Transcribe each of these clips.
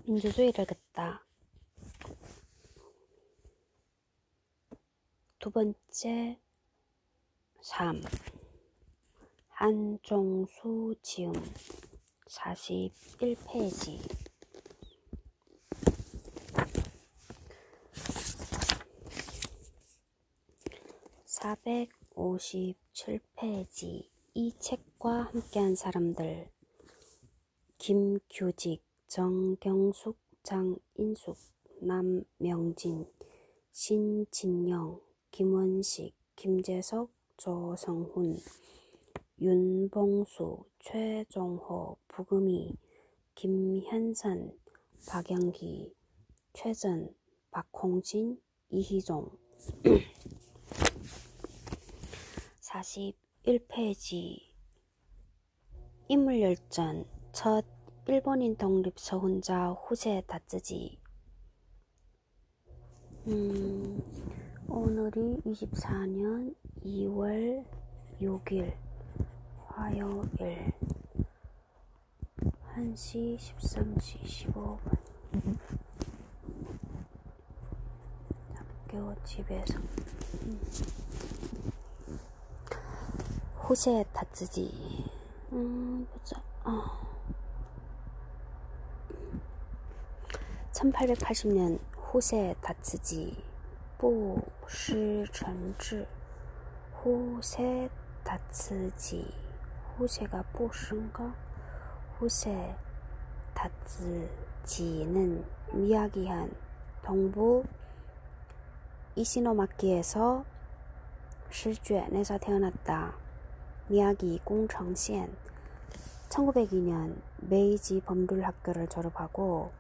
민주주의를 긋다. 두 번째 3. 한종수 지음 41페이지. (457페이지) 이 책과 함께한 사람들: 김규직, 정경숙, 장인숙, 남명진, 신진영, 김원식, 김재석, 조성훈, 윤봉수, 최종호, 부금이, 김현선, 박영기, 최전, 박홍진, 이희종. 41페이지 인물열전. 첫 일본인 독립서 혼자 후세 다쓰지. 오늘이 24년 2월 6일 화요일 1시 13시 15분 학교 집에서 후세 다쓰지. 보자. 1880년 후세 다쓰지不师承制 후세 다쓰지. 후세가不师인가? 후세 다쓰지는 미야기현 동부 이시노마키에서 시주엔에서 태어났다. 미야기 공청시엔. 1902년 메이지 법률학교를 졸업하고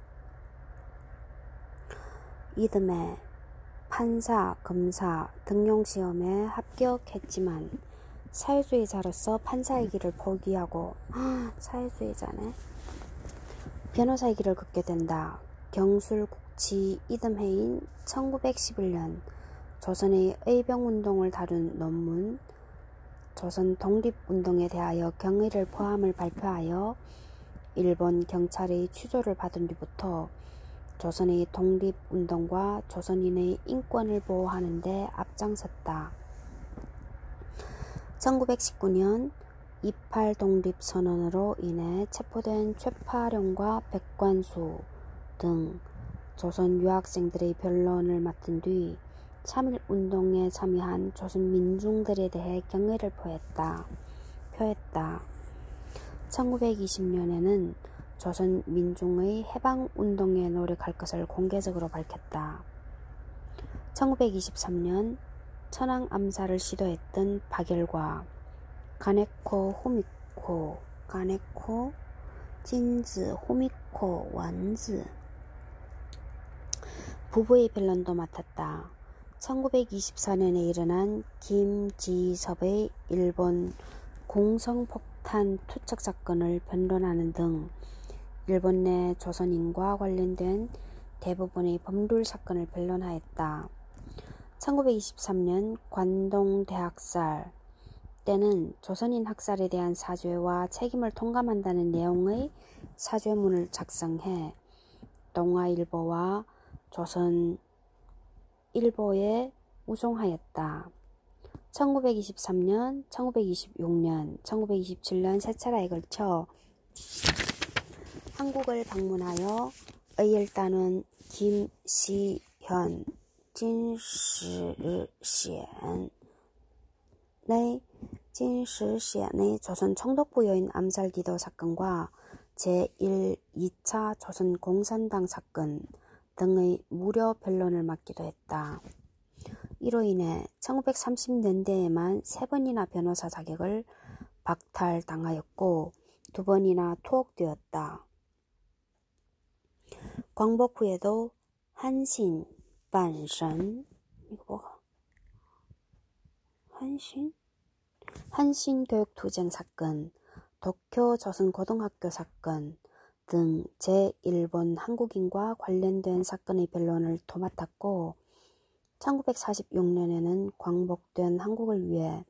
이듬해 판사, 검사 등용시험에 합격했지만 사회주의자로서 판사의 길을 포기하고 사회주의자네. 변호사의 길을 걷게 된다. 경술국치 이듬해인 1911년 조선의 의병운동을 다룬 논문 조선 독립운동에 대하여 경의를 포함을 발표하여 일본 경찰의 취조를 받은 뒤부터 조선의 독립운동과 조선인의 인권을 보호하는 데 앞장섰다. 1919년 28 독립선언으로 인해 체포된 최파룡과 백관수 등 조선 유학생들의 변론을 맡은 뒤 3.1운동에 참여한 조선 민중들에 대해 경의를 표했다. 1920년에는 조선 민중의 해방운동에 노력할 것을 공개적으로 밝혔다. 1923년 천황 암살을 시도했던 박열과 가네코 호미코, 가네코 진즈, 호미코 완즈 부부의 변론도 맡았다. 1924년에 일어난 김지섭의 일본 공성폭탄 투척 사건을 변론하는 등 일본 내 조선인과 관련된 대부분의 법률 사건을 변론하였다. 1923년 관동 대학살 때는 조선인 학살에 대한 사죄와 책임을 통감한다는 내용의 사죄문을 작성해 동아일보와 조선일보에 우송하였다. 1923년, 1926년, 1927년 세 차례에 걸쳐 한국을 방문하여 의열단원 김시현, 진시시엔의 조선 총독부 여인 암살 기도 사건과 제1, 2차 조선 공산당 사건 등의 무료 변론을 맡기도 했다. 이로 인해 1930년대에만 3번이나 변호사 자격을 박탈당하였고 2번이나 투옥되었다. 광복 후에도 한신, 반선, 이거 뭐가? 한신 교육투쟁 사건, 도쿄 조선고등학교 사건 등 제1본 한국인과 관련된 사건의 변론을 도맡았고 1946년에는 광복된 한국을 위해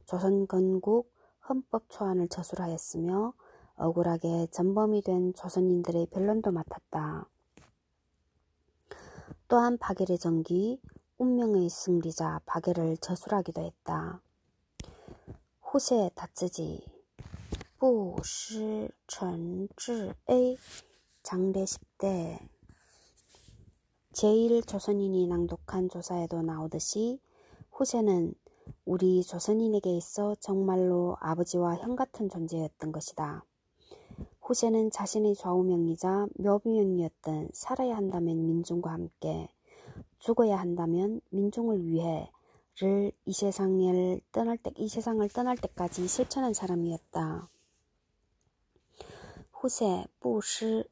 조선 건국 헌법 초안을 저술하였으며 억울하게 전범이 된 조선인들의 변론도 맡았다. 또한 박열의 전기, 운명의 승리자 박열을 저술하기도 했다. 후세 다쯔지, 부시 천지의 장례 10대 제1조선인이 낭독한 조사에도 나오듯이 후세는 우리 조선인에게 있어 정말로 아버지와 형 같은 존재였던 것이다. 후세는 자신의 좌우명이자 묘비명이었던 살아야 한다면 민중과 함께, 죽어야 한다면 민중을 위해를 이 세상을 떠날 때까지 실천한 사람이었다. 후세, 부시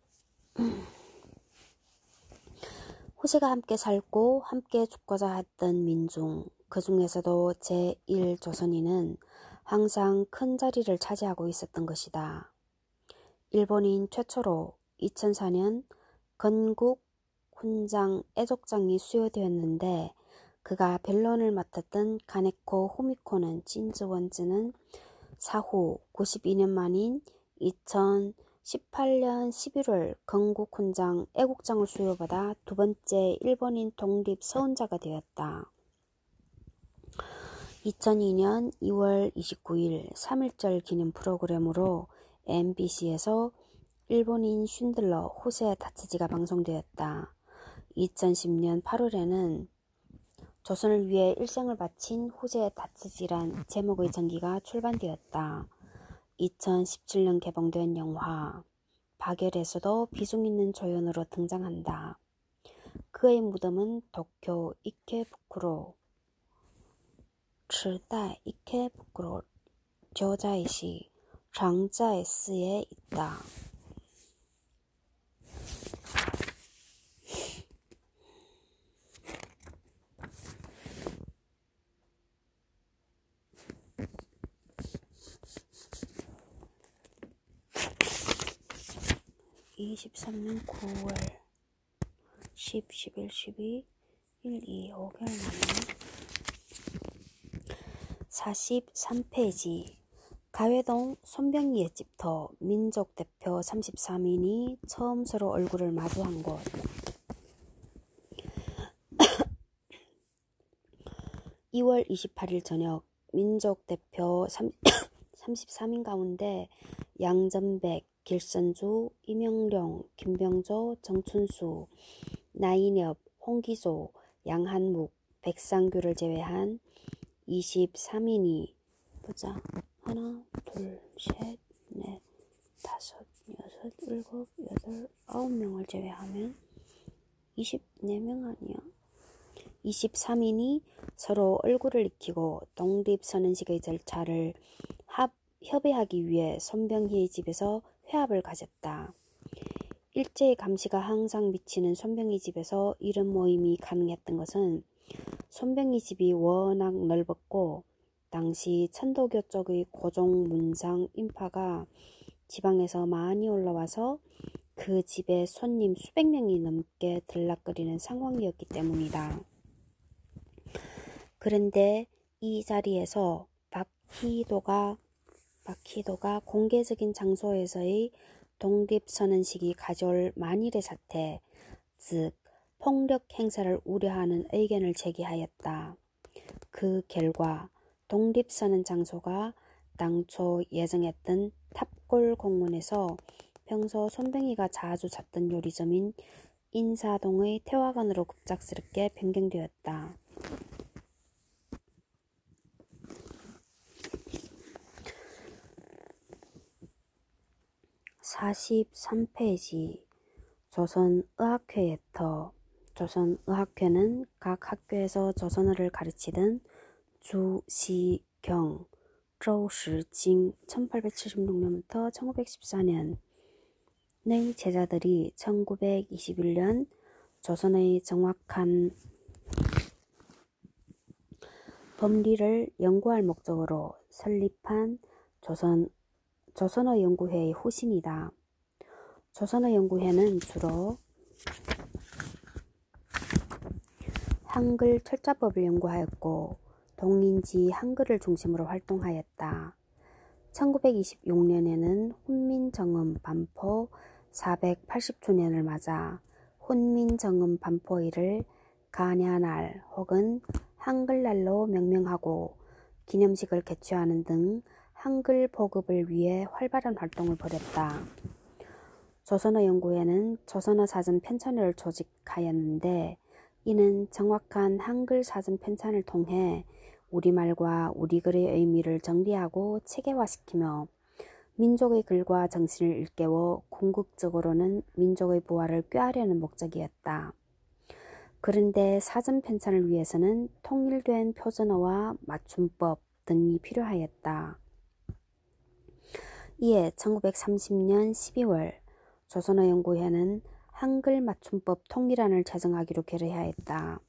후세가 함께 살고 함께 죽고자 했던 민중, 그 중에서도 제1조선인은 항상 큰 자리를 차지하고 있었던 것이다. 일본인 최초로 2004년 건국 훈장 애족장이 수여되었는데 그가 변론을 맡았던 가네코 후미코는 찐즈원즈는 사후 92년 만인 2018년 11월 건국 훈장 애국장을 수여받아 두 번째 일본인 독립 서훈자가 되었다. 2002년 2월 29일 3.1절 기념 프로그램으로 MBC에서 일본인 쉰들러 후세 다츠지가 방송되었다. 2010년 8월에는 조선을 위해 일생을 바친 후세 다츠지란 제목의 전기가 출간되었다. 2017년 개봉된 영화 박열에서도 비중 있는 조연으로 등장한다. 그의 무덤은 도쿄 이케부쿠로 츠다이 이케부쿠로 조자이시 장자이스에 있다. (23년 9월 10, 11, 12, 1, 2, 5개월 만에) 43페이지 가회동 손병희의 집터 민족대표 33인이 처음 서로 얼굴을 마주한 곳. (2월 28일) 저녁 민족대표 33인 가운데 양전백, 길선주, 이명룡, 김병조, 정춘수, 나인엽, 홍기조, 양한묵, 백상규를 제외한 23인이 하나, 둘, 셋, 넷, 다섯, 여섯, 일곱, 여덟, 9명을 제외하면 24명 아니야? 23인이 서로 얼굴을 익히고 독립선언식의 절차를 협의하기 위해 손병희의 집에서 회합을 가졌다. 일제의 감시가 항상 미치는 손병희 집에서 이런 모임이 가능했던 것은 손병희 집이 워낙 넓었고 당시 천도교 쪽의 고종 문상 인파가 지방에서 많이 올라와서 그 집에 손님 수백 명이 넘게 들락거리는 상황이었기 때문이다. 그런데 이 자리에서 박희도가 공개적인 장소에서의 독립선언식이 가져올 만일의 사태, 즉 폭력 행사를 우려하는 의견을 제기하였다. 그 결과 독립선언 장소가 당초 예정했던 탑골 공원에서 평소 손병희가 자주 찾던 요리점인 인사동의 태화관으로 급작스럽게 변경되었다. 43페이지 조선의학회에터 조선의학회는 각 학교에서 조선어를 가르치던 주시경,周时징 1876년부터 1914년의 제자들이 1921년 조선의 정확한 법리를 연구할 목적으로 설립한 조선어 연구회의 후신이다. 조선어 연구회는 주로 한글 철자법을 연구하였고 동인지 한글을 중심으로 활동하였다. 1926년에는 훈민정음 반포 480주년을 맞아 훈민정음 반포일을 가냐날 혹은 한글날로 명명하고 기념식을 개최하는 등 한글 보급을 위해 활발한 활동을 벌였다. 조선어 연구회는 조선어 사전 편찬회를 조직하였는데 이는 정확한 한글 사전 편찬을 통해 우리말과 우리글의 의미를 정리하고 체계화시키며 민족의 글과 정신을 일깨워 궁극적으로는 민족의 부활을 꾀하려는 목적이었다. 그런데 사전 편찬을 위해서는 통일된 표준어와 맞춤법 등이 필요하였다. 이에 1930년 12월 조선어연구회는 한글 맞춤법 통일안을 제정하기로 결의하였다.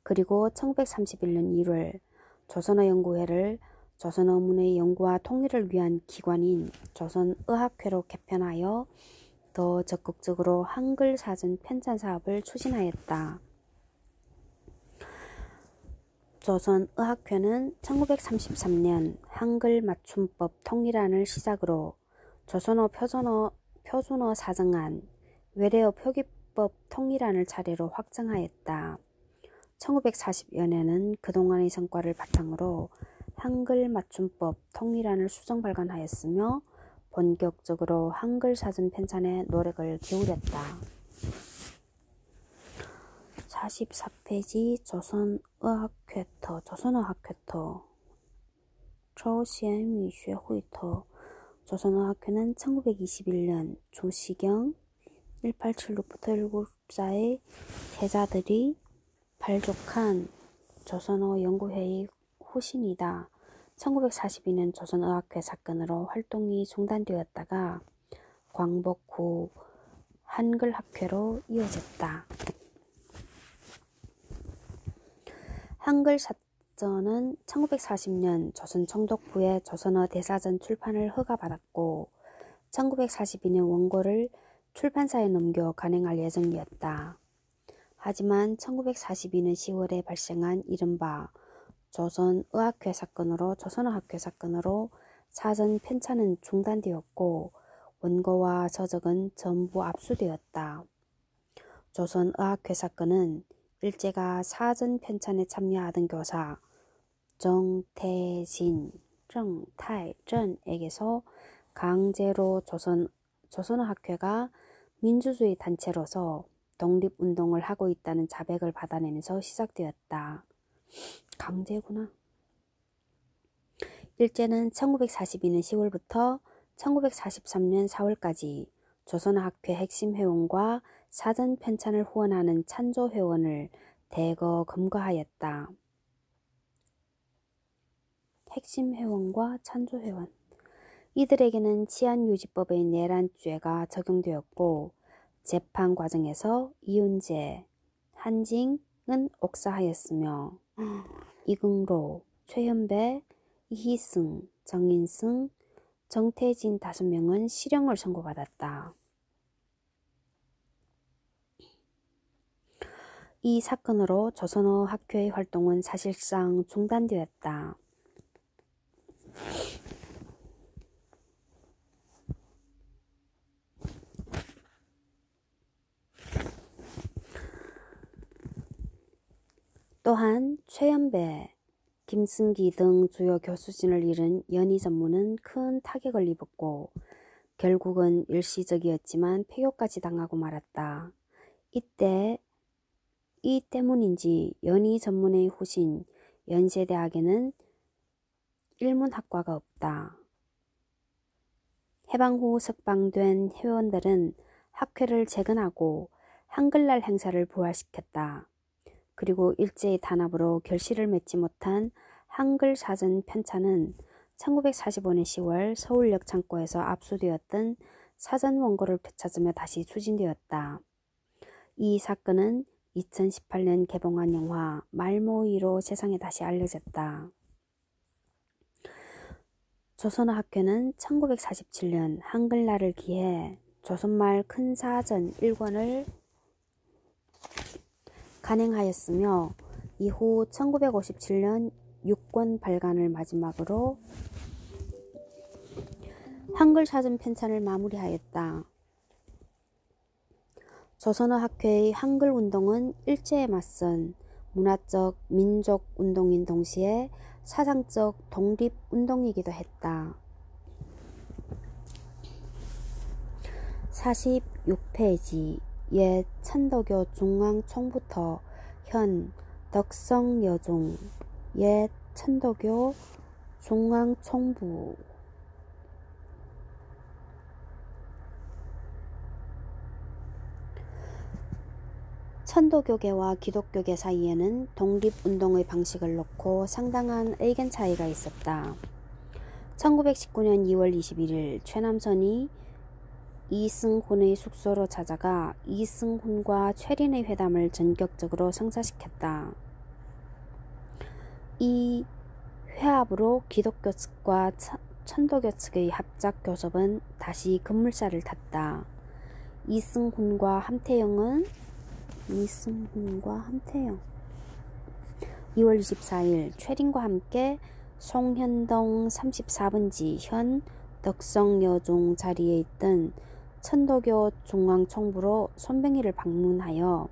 그리고 1931년 1월 조선어연구회를 조선어문의 연구와 통일을 위한 기관인 조선의학회로 개편하여 더 적극적으로 한글 사전 편찬 사업을 추진하였다. 조선의학회는 1933년 한글 맞춤법 통일안을 시작으로 조선어 표준어 사정안, 외래어 표기법 통일안을 차례로 확정하였다. 1940년에는 그동안의 성과를 바탕으로 한글 맞춤법 통일안을 수정 발간하였으며 본격적으로 한글 사전 편찬에 노력을 기울였다. 44페이지 조선어학회터 조선어학회터 조선어학회는 1921년 조시경 1876부터 1914의 제자들이 발족한 조선어 연구회의 후신이다. 1942년 조선어학회 사건으로 활동이 중단되었다가 광복 후 한글학회로 이어졌다. 한글 사전은 1940년 조선 총독부의 조선어 대사전 출판을 허가받았고 1942년 원고를 출판사에 넘겨 간행할 예정이었다. 하지만 1942년 10월에 발생한 이른바 조선의학회 사건으로 조선어학회 사건으로 사전 편찬은 중단되었고 원고와 서적은 전부 압수되었다. 조선의학회 사건은 일제가 사전 편찬에 참여하던 교사 정泰전에게서 강제로 조선어학회가 민주주의 단체로서 독립운동을 하고 있다는 자백을 받아내면서 시작되었다. 강제구나. 일제는 1942년 10월부터 1943년 4월까지 조선어학회 핵심 회원과 사전 편찬을 후원하는 찬조 회원을 대거 검거하였다. 핵심 회원과 찬조 회원. 이들에게는 치안유지법의 내란죄가 적용되었고 재판 과정에서 이윤재, 한징은 옥사하였으며 이긍로, 최현배, 이희승, 정인승, 정태진 5명은 실형을 선고받았다. 이 사건으로 조선어 학회의 활동은 사실상 중단되었다. 또한 최연배, 김승기 등 주요 교수진을 잃은 연희 전문은 큰 타격을 입었고 결국은 일시적이었지만 폐교까지 당하고 말았다. 이 때문인지 연희 전문의 후신 연세대학에는 일문학과가 없다. 해방 후 석방된 회원들은 학회를 재건하고 한글날 행사를 부활시켰다. 그리고 일제의 단합으로 결실을 맺지 못한 한글 사전 편찬은 1945년 10월 서울역 창고에서 압수되었던 사전 원고를 되찾으며 다시 추진되었다. 이 사건은 2018년 개봉한 영화 말모이로 세상에 다시 알려졌다. 조선어학회는 1947년 한글날을 기해 조선말 큰사전 1권을 간행하였으며 이후 1957년 6권 발간을 마지막으로 한글 사전 편찬을 마무리하였다. 조선어 학회의 한글 운동은 일제에 맞선 문화적 민족 운동인 동시에 사상적 독립 운동이기도 했다. 46페이지 옛 천도교 중앙총부터 현 덕성여중 옛 천도교 중앙총부 천도교계와 기독교계 사이에는 독립운동의 방식을 놓고 상당한 의견 차이가 있었다. 1919년 2월 21일 최남선이 이승훈의 숙소로 찾아가 이승훈과 최린의 회담을 전격적으로 성사시켰다. 이 회합으로 기독교 측과 천도교 측의 합작 교섭은 다시 급물살을 탔다. 이승훈과 함태영 2월 24일 최린과 함께 송현동 34번지 현 덕성여중 자리에 있던 천도교 중앙총부로 손병희를 방문하여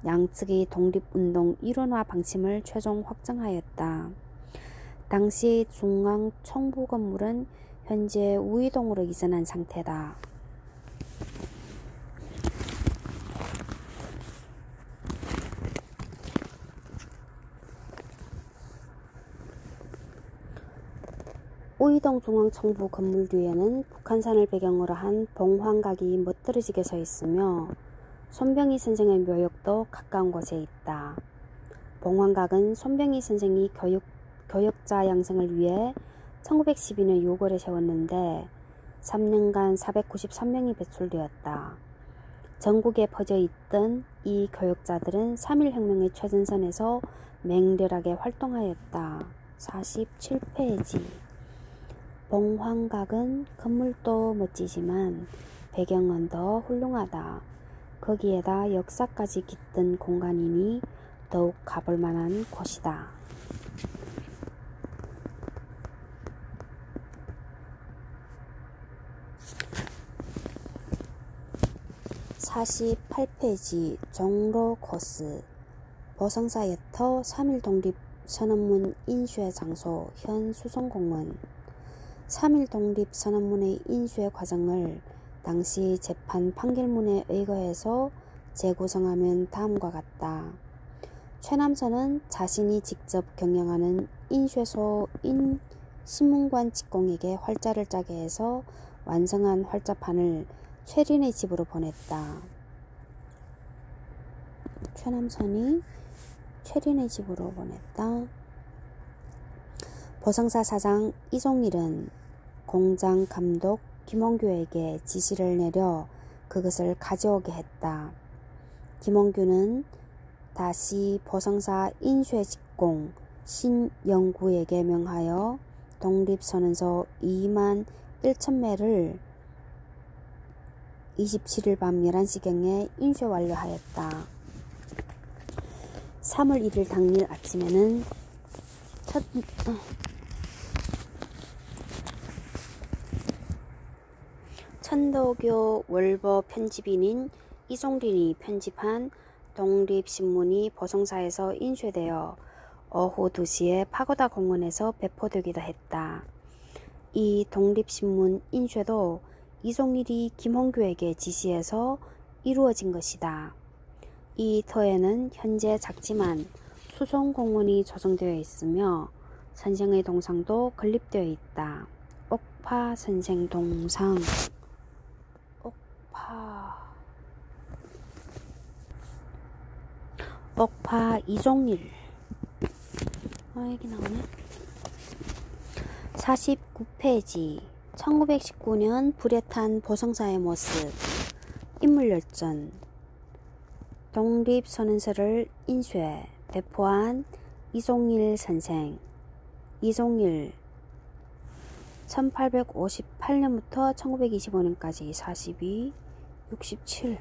양측의 독립운동 일원화 방침을 최종 확정하였다. 당시 중앙총부 건물은 현재 우이동으로 이전한 상태다. 우이동 중앙총부 건물 뒤에는 북한산을 배경으로 한 봉황각이 멋들어지게 서 있으며 손병희 선생의 묘역도 가까운 곳에 있다. 봉황각은 손병희 선생이 교역자 양성을 위해 1912년 6월에 세웠는데 3년간 493명이 배출되었다. 전국에 퍼져 있던 이 교역자들은 3.1혁명의 최전선에서 맹렬하게 활동하였다. 47페이지 봉황각은 건물도 멋지지만 배경은 더 훌륭하다. 거기에다 역사까지 깃든 공간이니 더욱 가볼 만한 곳이다. 48페이지 종로 코스 보성사예터 3.1 독립선언문 인쇄 장소 현 수송공원 3.1 독립선언문의 인쇄 과정을 당시 재판 판결문에 의거해서 재구성하면 다음과 같다. 최남선은 자신이 직접 경영하는 인쇄소인 신문관 직공에게 활자를 짜게 해서 완성한 활자판을 최린의 집으로 보냈다. 최남선이 최린의 집으로 보냈다. 보성사 사장 이종일은 공장 감독 김홍규에게 지시를 내려 그것을 가져오게 했다. 김홍규는 다시 보성사 인쇄직공 신영구에게 명하여 독립선언서 21,000매를 27일 밤 11시경에 인쇄 완료하였다. 3월 1일 당일 아침에는 천도교 월보 편집인인 이종린이 편집한 독립신문이 보성사에서 인쇄되어 오후 2시에 파고다 공원에서 배포되기도 했다. 이 독립신문 인쇄도 이종일이 김홍규에게 지시해서 이루어진 것이다. 이 터에는 현재 작지만 수송공원이 조성되어 있으며 선생의 동상도 건립되어 있다. 옥파 선생 동상 옥파 이종일 여기 나오네. 49페이지 1919년 불에 탄 보성사의 모습 인물열전 독립선언서를 인쇄 배포한 이종일 선생 이종일 1858년부터 1925년까지 42, 67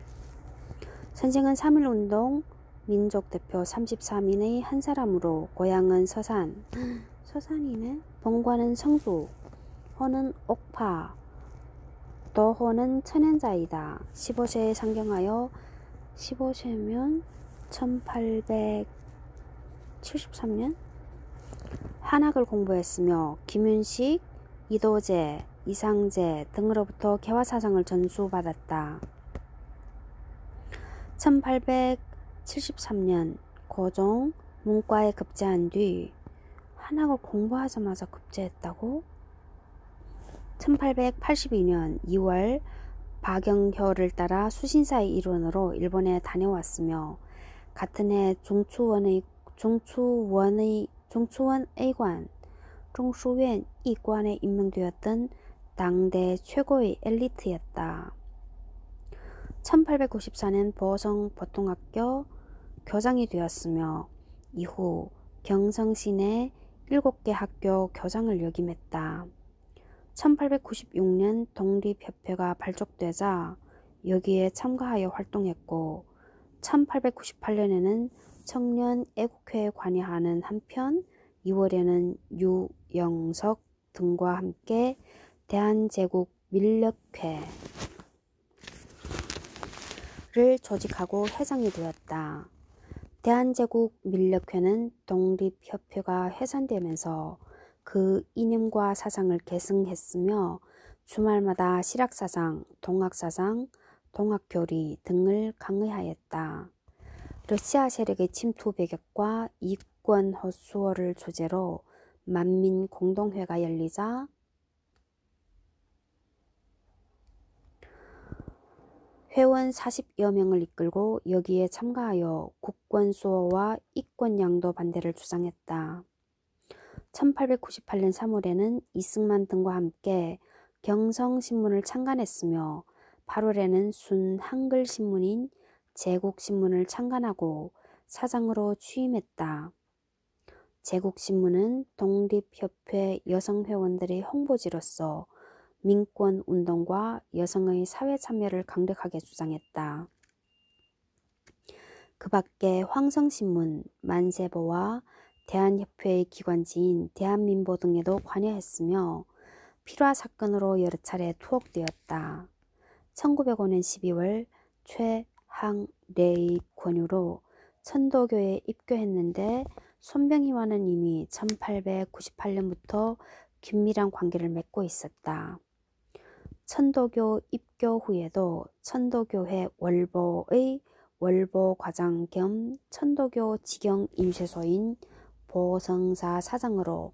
선생은 3.1운동 민족대표 33인의 한 사람으로 고향은 서산이네. 본관은 성주, 호는 옥파, 도호는 천연자이다. 15세에 상경하여 15세면 1873년 한학을 공부했으며 김윤식, 이도재, 이상재 등으로부터 개화사상을 전수받았다. 1873년 고종 문과에 급제한 뒤 한학을 공부하자마자 급제했다고? 1882년 2월 박영효를 따라 수신사의 일원으로 일본에 다녀왔으며 같은 해 종추원의관中书院 이관에 임명되었던 당대 최고의 엘리트였다. 1894년 보성 보통학교 교장이 되었으며 이후 경성시 내 7개 학교 교장을 역임했다. 1896년 독립협회가 발족되자 여기에 참가하여 활동했고 1898년에는 청년 애국회에 관여하는 한편 2월에는 유영석 등과 함께 대한제국 밀렵회를 조직하고 회장이 되었다. 대한제국 밀렵회는 독립협회가 해산되면서 그 이념과 사상을 계승했으며 주말마다 실학사상, 동학사상, 동학교리 등을 강의하였다. 러시아 세력의 침투 배격과 이권 허수어를 주제로 만민공동회가 열리자 회원 40여 명을 이끌고 여기에 참가하여 국권수호와 이권양도 반대를 주장했다. 1898년 3월에는 이승만 등과 함께 경성신문을 창간했으며 8월에는 순 한글신문인 제국신문을 창간하고 사장으로 취임했다. 제국신문은 독립협회 여성회원들의 홍보지로서 민권운동과 여성의 사회참여를 강력하게 주장했다. 그 밖에 황성신문, 만세보와 대한협회의 기관지인 대한민보 등에도 관여했으며 필화 사건으로 여러 차례 투옥되었다. 1905년 12월 최항래의 권유로 천도교에 입교했는데 손병희와는 이미 1898년부터 긴밀한 관계를 맺고 있었다. 천도교 입교 후에도 천도교회 월보의 월보과장 겸 천도교 직영임시소인 보성사 사장으로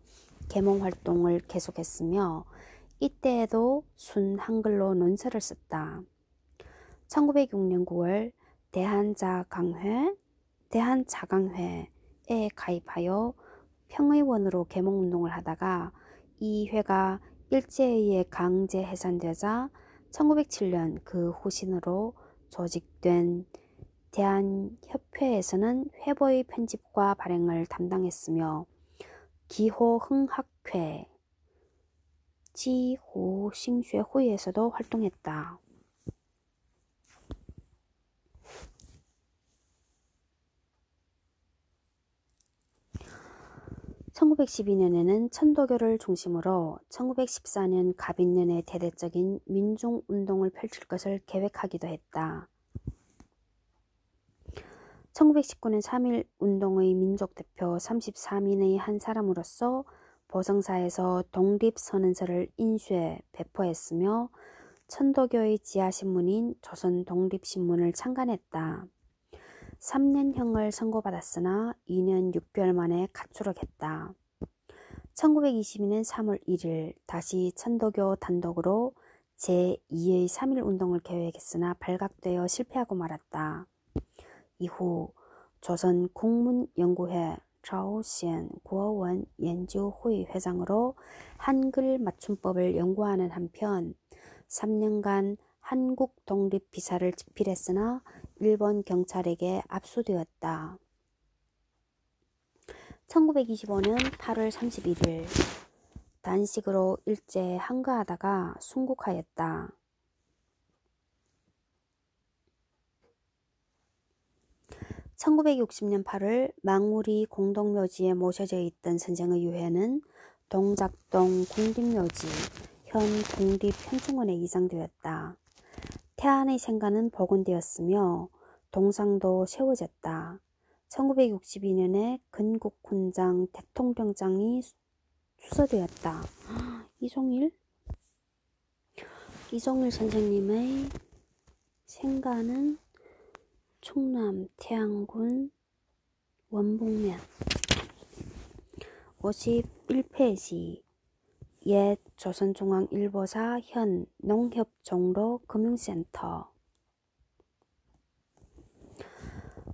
계몽활동을 계속했으며 이때에도 순 한글로 논설을 썼다. 1906년 9월 대한자강회에 가입하여 평의원으로 계몽운동을 하다가 이 회가 일제에 의해 강제 해산되자 1907년 그 후신으로 조직된 대한협회에서는 회보의 편집과 발행을 담당했으며 기호흥학회, 지호싱쉐회에서도 활동했다. 1912년에는 천도교를 중심으로 1914년 갑인년에 대대적인 민중운동을 펼칠 것을 계획하기도 했다. 1919년 3.1운동의 민족대표 33인의 한 사람으로서 보성사에서 독립선언서를 인쇄 배포했으며 천도교의 지하신문인 조선독립신문을 창간했다. 3년형을 선고받았으나 2년 6개월 만에 가출하겠다. 1922년 3월 1일 다시 천도교 단독으로 제2의 3.1운동을 계획했으나 발각되어 실패하고 말았다. 이후 조선 국문연구회朝鲜国文研究会회장으로 한글 맞춤법을 연구하는 한편 3년간 한국 독립 비사를 집필했으나 일본 경찰에게 압수되었다. 1925년 8월 31일 단식으로 일제 항거하다가 순국하였다. 1960년 8월 망우리 공동묘지에 모셔져 있던 선생의 유해는 동작동 궁림묘지 현 국립현충원에 이장되었다. 태안의 생가는 복원되었으며 동상도 세워졌다. 1962년에 건국훈장 대통령장이 수서되었다. 이종일 선생님의 생가는 충남 태안군 원북면. 51페이지 옛 조선중앙일보사 현 농협종로 금융센터.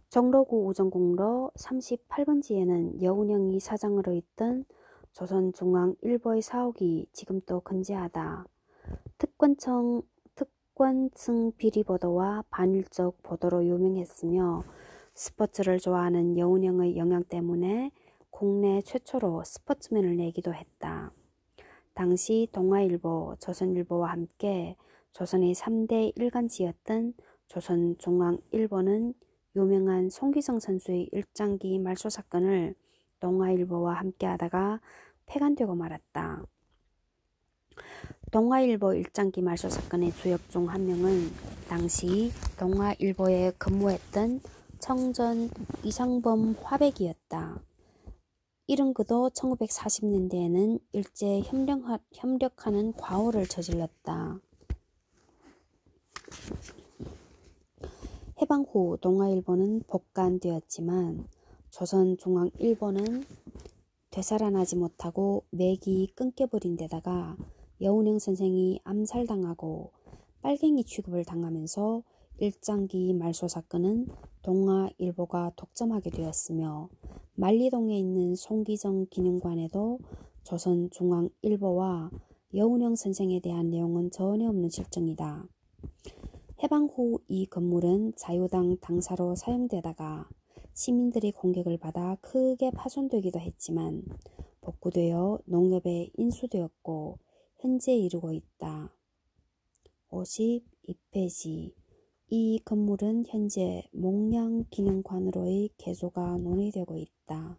종로구 우정공로 38번지에는 여운형이 사장으로 있던 조선중앙일보의 사옥이 지금도 건재하다. 특권층 비리보도와 반일적 보도로 유명했으며 스포츠를 좋아하는 여운형의 영향 때문에 국내 최초로 스포츠맨을 내기도 했다. 당시 동아일보, 조선일보와 함께 조선의 3대 일간지였던 조선중앙일보는 유명한 송기성 선수의 일장기 말소 사건을 동아일보와 함께하다가 폐간되고 말았다. 동아일보 일장기 말소 사건의 주역 중 한 명은 당시 동아일보에 근무했던 청전 이상범 화백이었다. 이른 그도 1940년대에는 일제 협력하는 과오를 저질렀다. 해방 후 동아일보는 복간되었지만 조선중앙일보는 되살아나지 못하고 맥이 끊겨버린 데다가 여운형 선생이 암살당하고 빨갱이 취급을 당하면서 일장기 말소 사건은 동아일보가 독점하게 되었으며 만리동에 있는 송기정 기념관에도 조선중앙일보와 여운형 선생에 대한 내용은 전혀 없는 실정이다. 해방 후 이 건물은 자유당 당사로 사용되다가 시민들이 공격을 받아 크게 파손되기도 했지만 복구되어 농협에 인수되었고 현재 이루고 있다. 52페이지 이 건물은 현재 목량기념관으로의 개조가 논의되고 있다.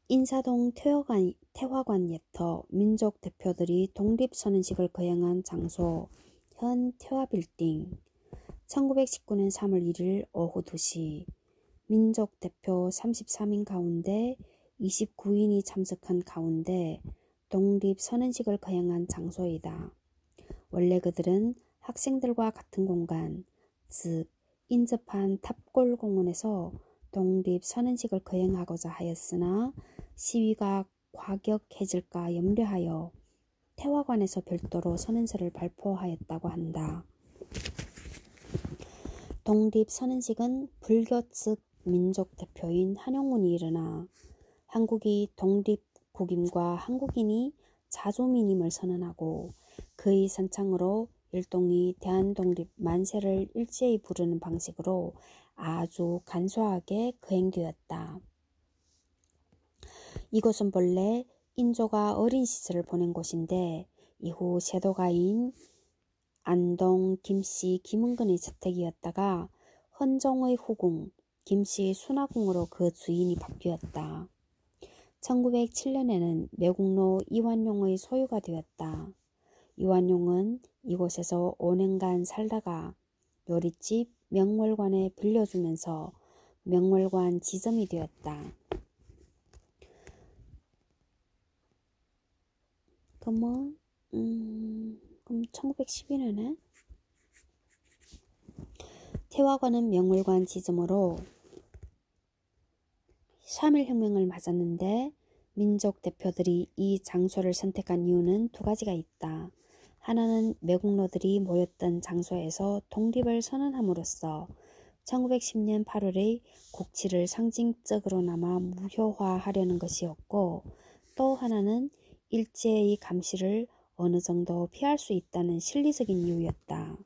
인사동 태화관 예터 민족 대표들이 독립선언식을 거행한 장소 현 태화빌딩. 1919년 3월 1일 오후 2시 민족 대표 33인 가운데 29인이 참석한 가운데 독립선언식을 거행한 장소이다. 원래 그들은 학생들과 같은 공간, 즉 인접한 탑골공원에서 독립선언식을 거행하고자 하였으나 시위가 과격해질까 염려하여 태화관에서 별도로 선언서를 발표하였다고 한다. 독립선언식은 불교 측 민족 대표인 한용운이 일어나 한국이 독립국임과 한국인이 자조민임을 선언하고 그의 선창으로 일동이 대한독립 만세를 일제히 부르는 방식으로 아주 간소하게 거행되었다. 이곳은 본래 인조가 어린 시절을 보낸 곳인데 이후 세도가인 안동 김씨 김은근의 저택이었다가 헌종의 후궁 김씨 순화궁으로 그 주인이 바뀌었다. 1907년에는 매국노 이완용의 소유가 되었다. 이완용은 이곳에서 5년간 살다가 요릿집 명월관에 빌려주면서 명월관 지점이 되었다. 그럼 1912년에 태화관은 명월관 지점으로 3.1혁명을 맞았는데 민족 대표들이 이 장소를 선택한 이유는 두 가지가 있다. 하나는 매국노들이 모였던 장소에서 독립을 선언함으로써 1910년 8월의 국치를 상징적으로나마 무효화하려는 것이었고 또 하나는 일제의 감시를 어느 정도 피할 수 있다는 실리적인 이유였다.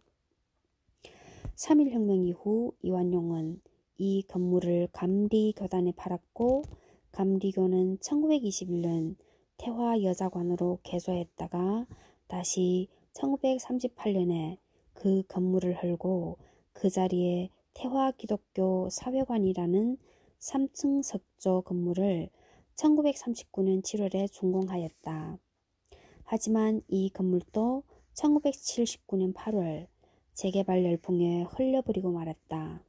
3.1혁명 이후 이완용은 이 건물을 감리교단에 팔았고 감리교는 1921년 태화여자관으로 개조했다가 다시 1938년에 그 건물을 헐고 그 자리에 태화기독교 사회관이라는 3층 석조 건물을 1939년 7월에 준공하였다. 하지만 이 건물도 1979년 8월 재개발 열풍에 흘려버리고 말았다.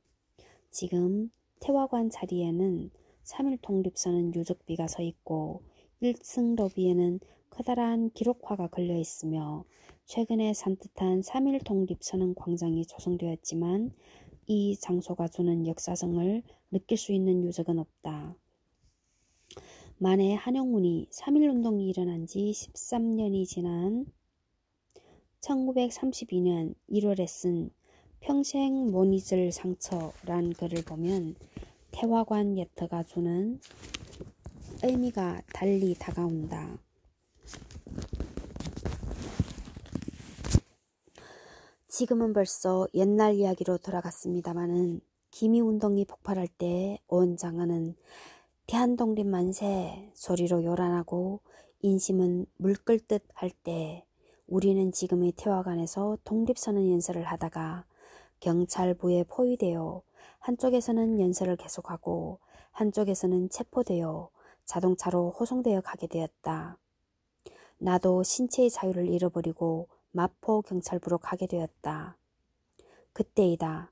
지금 태화관 자리에는 3.1 독립선언 유적비가 서 있고 1층 로비에는 커다란 기록화가 걸려 있으며 최근에 산뜻한 3.1 독립선언 광장이 조성되었지만 이 장소가 주는 역사성을 느낄 수 있는 유적은 없다. 만해 한영문이 3.1운동이 일어난 지 13년이 지난 1932년 1월에 쓴 평생 못 잊을 상처란 글을 보면 태화관 예터가 주는 의미가 달리 다가온다. 지금은 벌써 옛날 이야기로 돌아갔습니다마는 기미운동이 폭발할 때 온 장안은 대한독립 만세 소리로 요란하고 인심은 물 끓듯 할 때 우리는 지금의 태화관에서 독립선언 연설을 하다가 경찰부에 포위되어 한쪽에서는 연설을 계속하고 한쪽에서는 체포되어 자동차로 호송되어 가게 되었다. 나도 신체의 자유를 잃어버리고 마포 경찰부로 가게 되었다. 그때이다.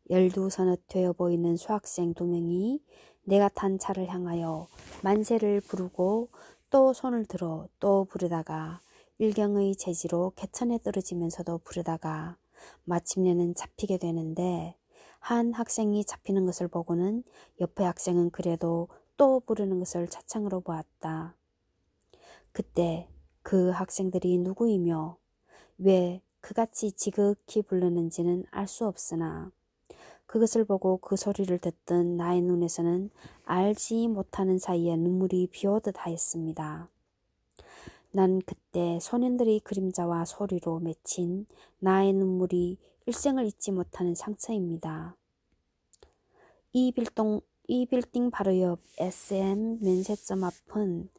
열두서넛 되어 보이는 수학생 2명이 내가 탄 차를 향하여 만세를 부르고 또 손을 들어 또 부르다가 일경의 재지로 개천에 떨어지면서도 부르다가 마침내는 잡히게 되는데 한 학생이 잡히는 것을 보고는 옆의 학생은 그래도 또 부르는 것을 차창으로 보았다. 그때 그 학생들이 누구이며 왜 그같이 지극히 부르는지는 알 수 없으나 그것을 보고 그 소리를 듣던 나의 눈에서는 알지 못하는 사이에 눈물이 비오듯 하였습니다. 난 그때 소년들의 그림자와 소리로 맺힌 나의 눈물이 일생을 잊지 못하는 상처입니다. 이 빌딩 바로 옆 SM 면세점 앞은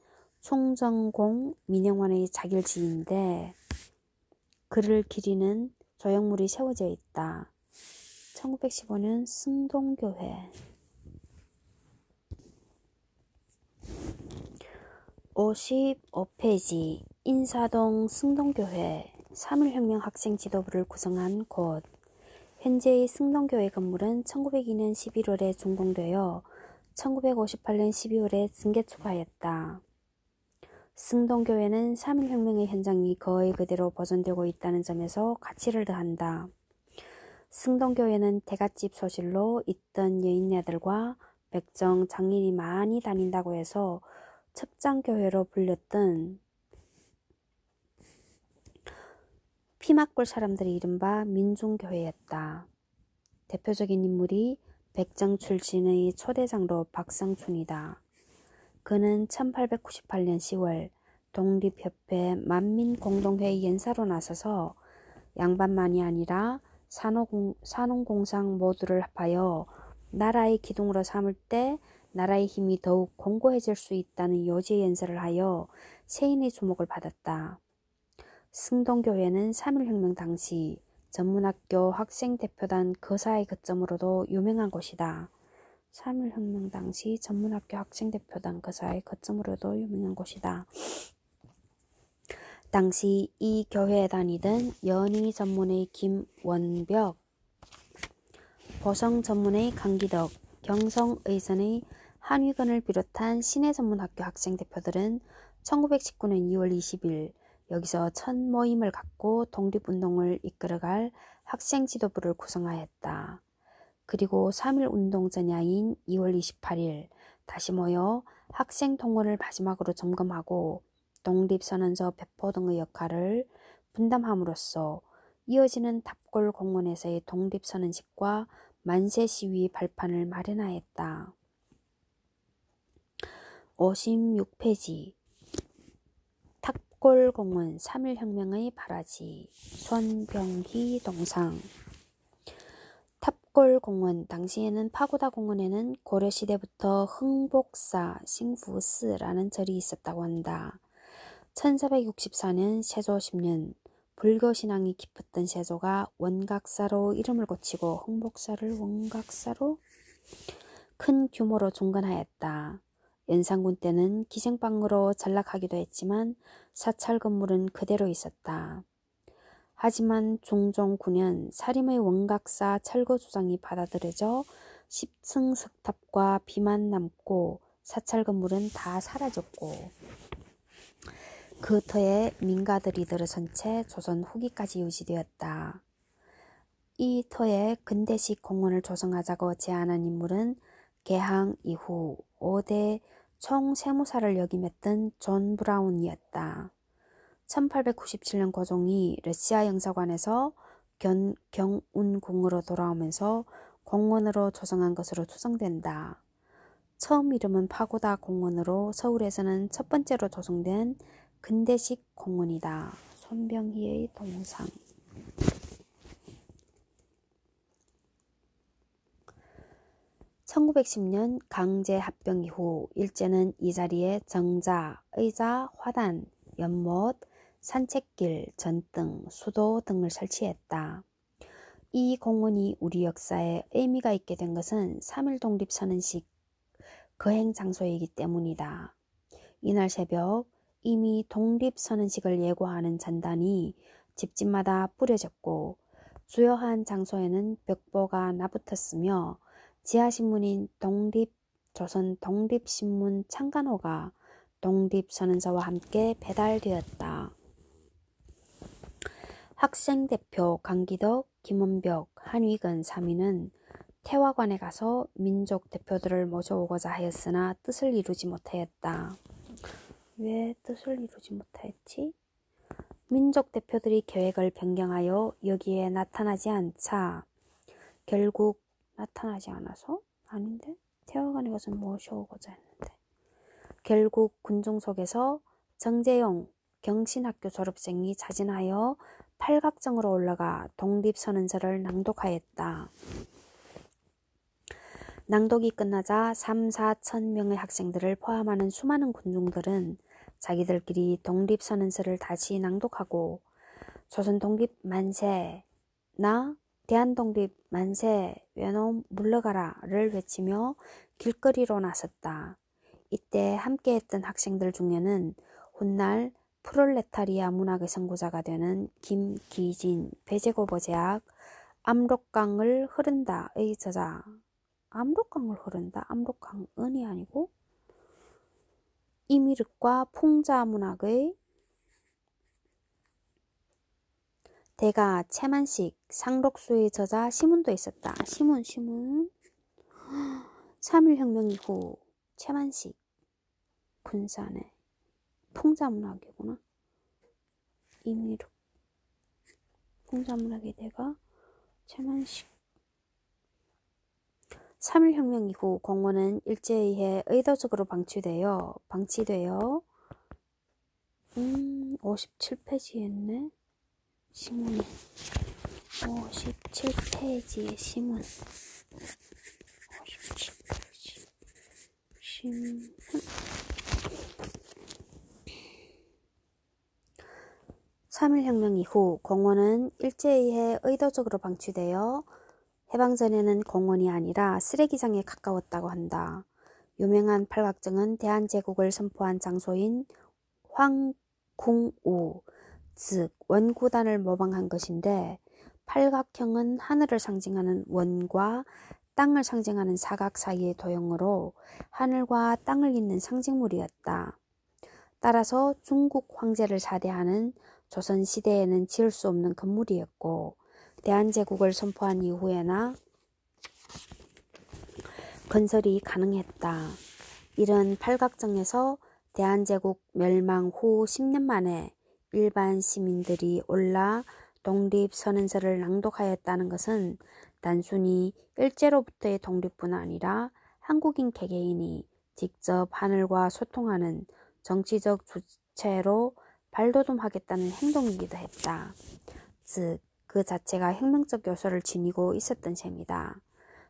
총정공 민영환의 자길지인데 그를 기리는 조형물이 세워져 있다. 1915년 승동교회 55페이지 인사동 승동교회 3.1혁명 학생 지도부를 구성한 곳. 현재의 승동교회 건물은 1902년 11월에 준공되어 1958년 12월에 증개축하였다. 승동교회는 3.1혁명의 현장이 거의 그대로 보존되고 있다는 점에서 가치를 더한다. 승동교회는 대갓집 소실로 있던 여인네들과 백정 장인이 많이 다닌다고 해서 첩장교회로 불렸던 피막골 사람들이 이른바 민중교회였다. 대표적인 인물이 백정 출신의 초대장로 박상춘이다. 그는 1898년 10월 독립협회 만민공동회의 연사로 나서서 양반만이 아니라 산업공상 모두를 합하여 나라의 기둥으로 삼을 때 나라의 힘이 더욱 공고해질 수 있다는 요지의 연설을 하여 세인의 주목을 받았다. 승동교회는 3.1혁명 당시 전문학교 학생대표단 거사의 거점으로도 유명한 곳이다. 3.1혁명 당시 전문학교 학생대표단 거사의 거점으로도 유명한 곳이다. 당시 이 교회에 다니던 연희 전문의 김원벽, 보성 전문의 강기덕, 경성 의선의 한위건을 비롯한 신해 전문학교 학생대표들은 1919년 2월 20일 여기서 첫 모임을 갖고 독립운동을 이끌어갈 학생지도부를 구성하였다. 그리고 3.1운동 전야인 2월 28일 다시 모여 학생동원을 마지막으로 점검하고 독립선언서 배포 등의 역할을 분담함으로써 이어지는 탑골공원에서의 독립선언식과 만세시위 발판을 마련하였다. 56페이지 탑골공원 3.1혁명의 발화지 손병희 동상. 탑골공원 당시에는 파고다 공원에는 고려시대부터 흥복사 싱푸스라는 절이 있었다고 한다. 1464년 세조 10년 불교신앙이 깊었던 세조가 원각사로 이름을 고치고 흥복사를 원각사로 큰 규모로 중건하였다. 연산군 때는 기생방으로 전락하기도 했지만 사찰 건물은 그대로 있었다. 하지만 중종 9년 사림의 원각사 철거 주장이 받아들여져 10층 석탑과 비만 남고 사찰 건물은 다 사라졌고 그 터에 민가들이 들어선 채 조선 후기까지 유지되었다. 이 터에 근대식 공원을 조성하자고 제안한 인물은 개항 이후 5대 총세무사를 역임했던 존 브라운이었다. 1897년 고종이 러시아 영사관에서 경운궁으로 돌아오면서 공원으로 조성한 것으로 추정된다. 처음 이름은 파고다 공원으로 서울에서는 첫 번째로 조성된 근대식 공원이다. 손병희의 동상. 1910년 강제 합병 이후 일제는 이 자리에 정자, 의자, 화단, 연못, 산책길, 전등, 수도 등을 설치했다. 이 공원이 우리 역사에 의미가 있게 된 것은 3.1 독립선언식 거행 장소이기 때문이다. 이날 새벽 이미 독립선언식을 예고하는 전단이 집집마다 뿌려졌고 주요한 장소에는 벽보가 나붙었으며 지하신문인 조선 독립신문 창간호가 독립선언서와 함께 배달되었다. 학생대표 강기덕, 김원벽, 한위근 3인은 태화관에 가서 민족 대표들을 모셔오고자 하였으나 뜻을 이루지 못하였다. 왜 뜻을 이루지 못하였지? 민족 대표들이 계획을 변경하여 여기에 나타나지 않자 결국 나타나지 않아서? 아닌데? 태화관에 가서 모셔오고자 했는데 결국 군중 속에서 정재용 경신학교 졸업생이 자진하여 팔각정으로 올라가 독립선언서를 낭독하였다. 낭독이 끝나자 3, 4천 명의 학생들을 포함하는 수많은 군중들은 자기들끼리 독립선언서를 다시 낭독하고 조선 독립 만세, 나 대한독립 만세, 외놈 물러가라를 외치며 길거리로 나섰다. 이때 함께했던 학생들 중에는 훗날 프롤레타리아 문학의 선구자가 되는 김기진, 배제고보제학, 압록강을 흐른다의 저자, 압록강을 흐른다? 압록강은이 아니고 이미륵과 풍자문학의 대가 채만식, 상록수의 저자 시문도 있었다. 시문 3.1혁명 이후 채만식 군산의 풍자문학이구나. 이미륵 풍자문학의 대가 채만식. 3.1혁명 이후 공원은 일제에 의해 의도적으로 방치되어 57페이지에 있네. 시문이 57페이지의 시문 57페이지 시문 3.1혁명 이후 공원은 일제에 의해 의도적으로 방치되어 해방 전에는 공원이 아니라 쓰레기장에 가까웠다고 한다. 유명한 팔각정은 대한제국을 선포한 장소인 황궁우, 즉 원구단을 모방한 것인데 팔각형은 하늘을 상징하는 원과 땅을 상징하는 사각 사이의 도형으로 하늘과 땅을 잇는 상징물이었다. 따라서 중국 황제를 사대하는 조선시대에는 지을 수 없는 건물이었고 대한제국을 선포한 이후에나 건설이 가능했다. 이런 팔각정에서 대한제국 멸망 후 10년 만에 일반 시민들이 올라 독립선언서를 낭독하였다는 것은 단순히 일제로부터의 독립뿐 아니라 한국인 개개인이 직접 하늘과 소통하는 정치적 주체로 발돋움하겠다는 행동이기도 했다. 즉, 그 자체가 혁명적 요소를 지니고 있었던 셈이다.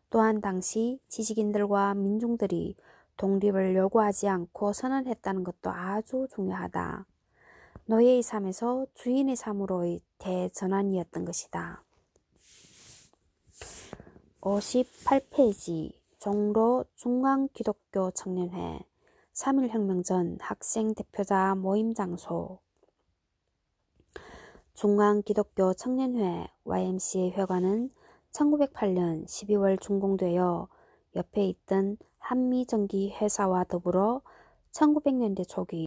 또한 당시 지식인들과 민중들이 독립을 요구하지 않고 선언했다는 것도 아주 중요하다. 노예의 삶에서 주인의 삶으로의 대전환이었던 것이다. 58페이지 종로 중앙기독교 청년회 3.1혁명 전 학생 대표자 모임 장소 중앙기독교 청년회 YMCA 회관은 1908년 12월 준공되어 옆에 있던 한미전기 회사와 더불어 1900년대 초기